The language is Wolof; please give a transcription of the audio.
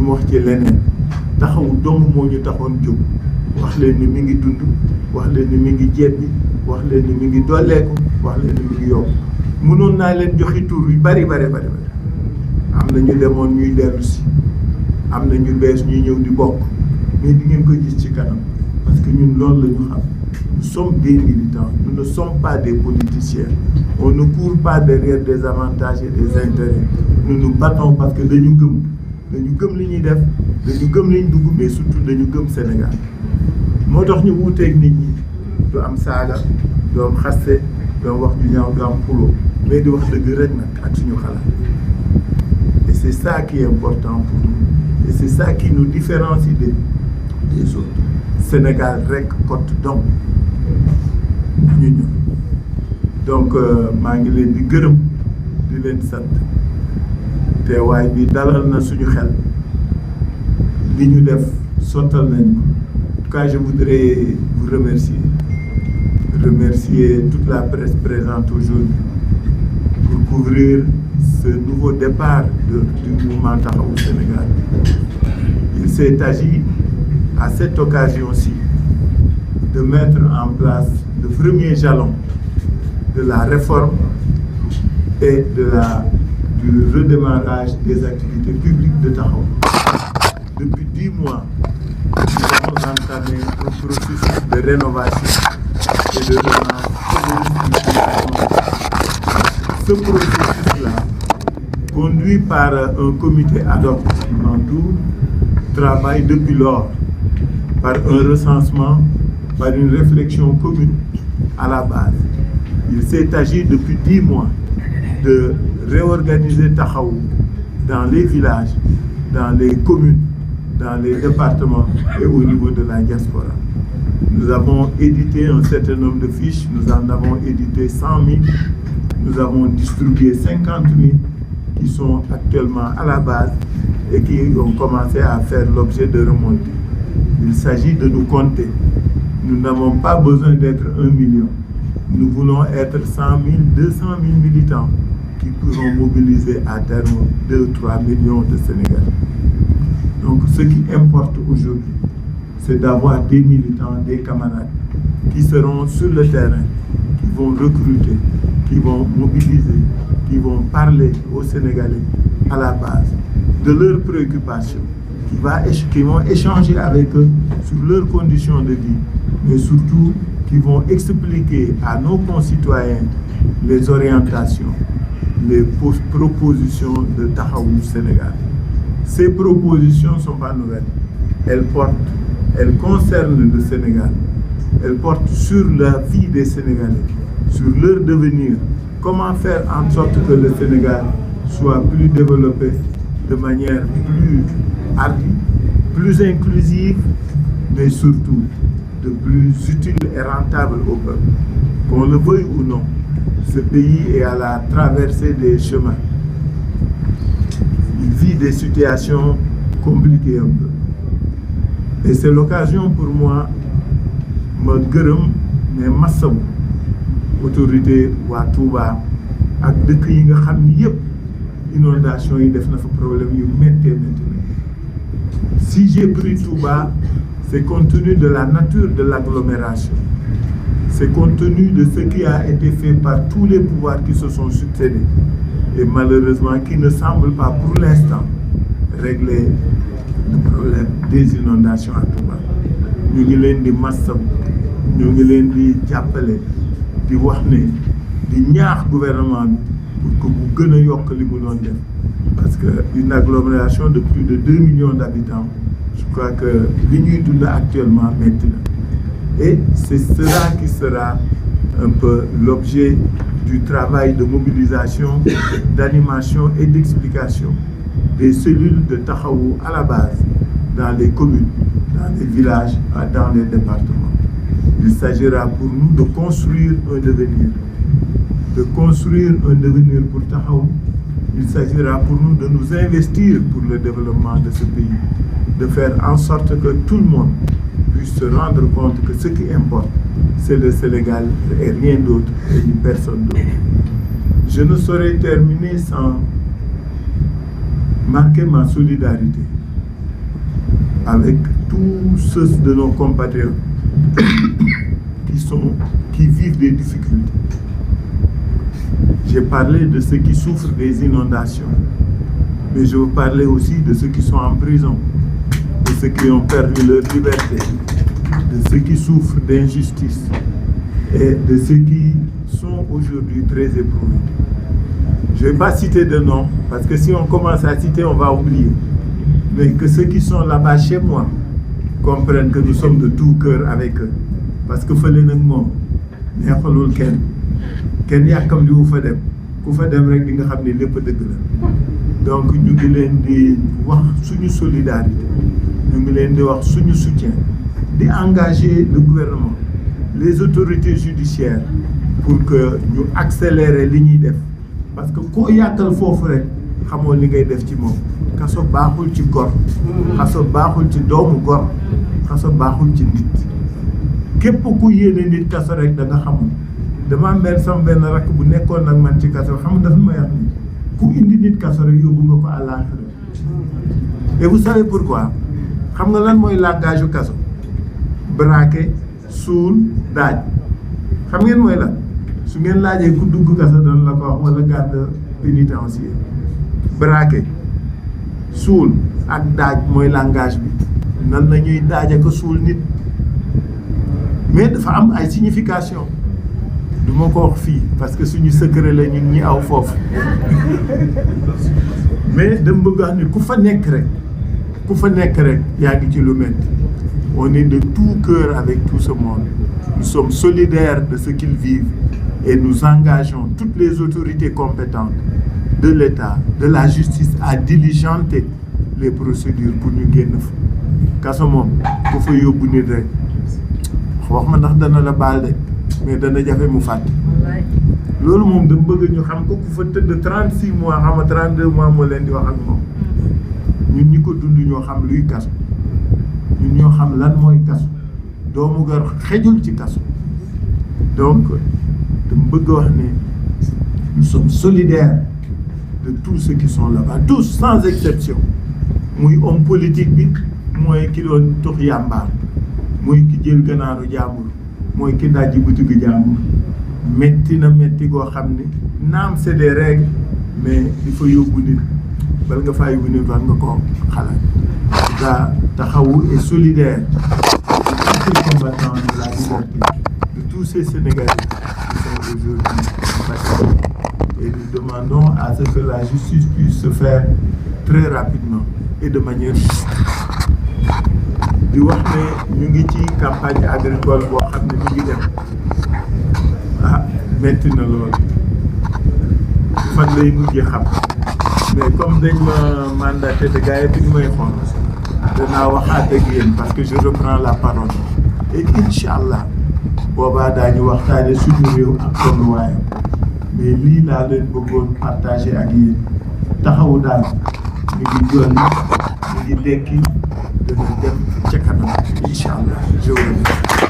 mu wax ci leneen taxawu dong moo ñu taxoon jóg wax leen ni mi ngi dund wax leen ni mi ngi jebbi wax leen ni mi ngi dolleeku wax leen ni mi ngi yokku mënoon naa leen joxi tur yu bari am na ñu demoon ñuy dellu si am na ñu bees ñuy ñëw di bokk mais di ngeen ko gis ci kanam parce que ñun loolu la ñu xam nous sommes des militants nous ne sommes pas des politiciens on ne court pas derrière des avantages et des intérêts nous nous battons parce que dañu gëm li ñuy def dañu gëm li ñu dugg mais surtout dañu gëm Sénégal moo tax ñu wuuteeg nit ñi du am saaga du am xaste du am wax ju ñaaw du am xuloo mais di wax dëgg rek nag ak suñu xalaat et c'est ça qui est important pour nous et c'est ça qui nous différencie des autres Sénégal rek côte donc ñu ñëw donc maa ngi leen di gërëm di leen sant teewaay bi dalal na suñu xel li ñu def sottal nañ ko en tout cas je voudrais vous remercier toute la presse présente aujourd'hui pour couvrir ce nouveau départ du mouvement Taxawu Sénégal. Il s'est agi à cette occasion-ci de mettre en place le premier jalon de la réforme et du redémarrage des activités publiques de Taxawu. Depuis 10 mois, nous avons entamé un processus de rénovation et de relance. Ce processus-là, conduit par un comité ad hoc Mantour, travaille depuis lors par un recensement, par une réflexion commune à la base. Il s'est agi depuis 10 mois de réorganiser Taxawu dans les villages, dans les communes, dans les départements et au niveau de la diaspora. Nous avons édité un certain nombre de fiches, nous en avons édité 100 000, nous avons distribué 50 000 qui sont actuellement à la base et qui ont commencé à faire l'objet de remontées. Il s'agit de nous compter. Nous n'avons pas besoin d'être 1 million. Nous voulons être 100 000, 200 000 militants qui pourront mobiliser à terme 2 ou 3 millions de Sénégalais. Donc ce qui importe aujourd'hui, c'est d'avoir des militants, des camarades qui seront sur le terrain, qui vont recruter, qui vont mobiliser, qui vont parler aux Sénégalais à la base de leurs préoccupations, qui vont échanger avec eux sur leurs conditions de vie, mais surtout qui vont expliquer à nos concitoyens les orientations, les propositions de Taxawu Sénégal. Ces propositions ne sont pas nouvelles. Elles concernent le Sénégal. Elles portent sur la vie des Sénégalais, sur leur devenir. Comment faire en sorte que le Sénégal soit plus développé de manière plus hardie, plus inclusive, mais surtout de plus utile et rentable au peuple. Qu'on le veuille ou non, ce pays est à la traversée des chemins. Il vit des situations compliquées un peu. Et c'est l'occasion pour moi, ma gërëm mais massawu autorité waa Touba ak dëkk yi nga xam ni yëpp inondation yi def na fa problème yu méttee maintenant. Si j'ai pris Touba, c'est compte tenu de la nature de l'agglomération. C'est compte tenu de ce qui a été fait par tous les pouvoirs qui se sont succédés et malheureusement qui ne semblent pas pour l'instant régler le problème des inondations à Touba. Ñu ngi leen di massaw, ñu ngi leen di jàppale, di wax ne di ñaax gouvernement bi pour que bu gën a yokk li mu doon def parce que une agglomération de plus de 2 millions d'habitants, je crois que li ñuy dund actuellement métti na. Et c'est cela qui sera un peu l'objet du travail de mobilisation, d'animation et d'explication des cellules de Taxawu à la base, dans les communes, dans les villages, dans les départements. Il s'agira pour nous de construire un devenir, pour Taxawu. Il s'agira pour nous de nous investir pour le développement de ce pays, de faire en sorte que tout le monde puisse se rendre compte que ce qui importe, c'est le Sénégal et rien d'autre, et ni personne d'autre. Je ne saurais terminer sans marquer ma solidarité avec tous ceux de nos compatriotes qui vivent des difficultés. J'ai parlé de ceux qui souffrent des inondations, mais je veux parler aussi de ceux qui sont en prison, de ceux qui ont perdu leur liberté, de ceux qui souffrent d'injustice et de ceux qui sont aujourd'hui très éprouvés. Je ne vais pas citer de noms, parce que si on commence à citer, on va oublier. Mais que ceux qui sont là-bas chez moi comprennent que nous sommes de tout cœur avec eux. Parce que fële nag moom neexalul kenn yàkkam li wu fa dem ku fa dem rek di nga xam ne lépp dëgg la. Donc ñu ngi leen di wax suñu solidarité, ñu ngi leen di wax suñu soutien, di engager le gouvernement, les autorités judiciaires pour que ñu accélérer li ñuy def. Parce que koo yàkkal foofu rek xamoo li ngay def ci moom. Kaso baaxul ci gor, kaso baaxul ci doomu gor, kaso baaxul ci nit. Képp ku yéene nit kaso rek da nga xamul. Dama mel sama benn rakk bu nekkoon nag man ci kaso xam nga dafa may wax ni ku indi nit kaso rek yóbbu nga ko àllaaxira. Et vous savez pourquoi? Xam nga lan mooy langage kaso? Braqué, suul, daaj. Xam ngeen mooy lan? Su ngeen laajee ku dugg kaso doon la ko wax wala garde pénitentiaire. Braqué, suul ak daaj mooy langage bi. Nan la ñuy daaje ko suul nit. Mais dafa am ay signification. Du ma ko wax fii parce que suñu secret la ñun ñi aw foofu. Mais dama bëgg wax ni ku fa nekk rek yaa ngi ci lu metti. On est de tout cœur avec tout ce monde. Nous sommes solidaires de ce qu'ils vivent et nous engageons toutes les autorités compétentes de l'État, de la justice à diligenter les procédures pour ñu génn fa. Kaso moom ku fa yóbbu nit rek wax ma ndax dana la baal de mais dana jafe mu fàtte. Loolu moom dama bëgg ñu xam ko ku fa tëdd 36 mois xam nga 32 mois moo leen di wax ak moom. Ñun ñi ko dund ñoo xam luy kaso, ñun ñoo xam lan mooy kaso, doomu gar xejul ci kaso. Donc dama bëgg wax ne nous sommes solidaires de tous ceux qui sont là-bas, tous sans exception. Muy homme politique bi mooy ki doon tux yàmbaar, mooy ki jël ganaaru jàmbur, mooy ki dajji butigu jàmbur. Metti na metti goo xam ne naam c'est des règles mais il faut yóbbu nit bal nga faa yóbbu nit war nga ko xalaat. daa taxawu et solidaire de tous ces combattants de la liberté, de tous ces Sénégalais qui sont aujourd'hui battus. Et nous demandons à ce que la justice puisse se faire très rapidement et de manière juste. Di wax ne ñu ngi ci campagne agricole boo xam ne ñu ngi dem metti na lool fan lay mujjee xam mais comme dañ ma mandaté de gars yi bi ñu may xool danaa waxaat ak yéen parce que je reprends la parole et inch'Allah boobaa daañu waxtaane suñu réew ak tolluwaayam mais lii laa leen bëggoon partager ak yéen taxawu daal ñu ngi jolli ñu ngi dekki dana dem ca kanam inch'Allah je vous remercie.